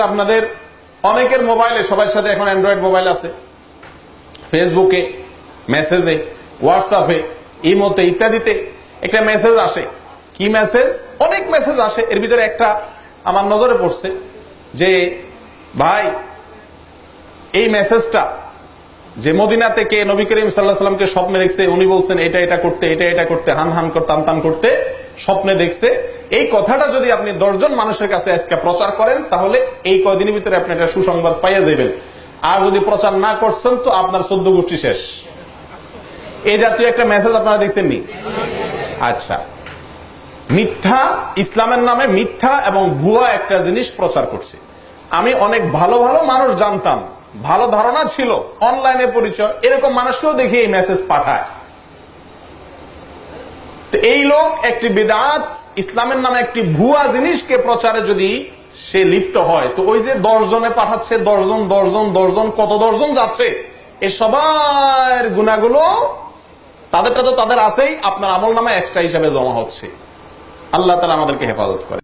আপনাদের অনেকের মোবাইলে, সবার সাথে এখন অ্যান্ড্রয়েড মোবাইল আছে, ফেসবুকে, মেসেজে, হোয়াটসঅ্যাপে, ইমোতে ইত্যাদিতে একটা মেসেজ আসে। কি মেসেজ? অনেক মেসেজ আসে। এর ভিতরে একটা আমার নজরে পড়ছে যে ভাই, এই মেসেজটা যে মদিনা থেকে নবী করিম সাল্লাল্লাহু আলাইহি সাল্লামকে স্বপ্নে দেখছে, উনি বলছেন এটা এটা করতে, এটা এটা করতে, হান হান করতে, টান টান করতে স্বপ্নে দেখছে, এই কথাটা যদি আপনি 10 জন মানুষের কাছে আজকে প্রচার করেন, তাহলে এই কয়দিনের ভিতরে আপনি একটা সুসংবাদ পাইয়া যাবেন। আর যদি প্রচার না করছেন তো আপনার 14 গোষ্ঠী শেষ। এই জাতীয় একটা মেসেজ আপনারা দেখছেন নি? আচ্ছা, মিথ্যা, ইসলামের নামে মিথ্যা এবং ভুয়া একটা জিনিস প্রচার করছে। আমি অনেক ভালো ভালো মানুষ জানতাম, ভালো ধারণা ছিল, অনলাইনে পরিচয়, এরকম মানুষকেও দেখি এই মেসেজ পাঠায়। তো এই লোক একটি বিদআত, ইসলামের নামে একটি ভুয়া জিনিসকে প্রচারে যদি সে লিপ্ত হয়, তো ওই যে 10 জনে পাঠাচ্ছে, 10 জন কত 10 জন যাচ্ছে, এই সবার গুনাহগুলো তাদেরটা তো তাদের আছেই, আপনার আমল নামে এক্সট্রা হিসাবে জমা হচ্ছে। আল্লাহ তাআলা আমাদেরকে হেফাজত করে।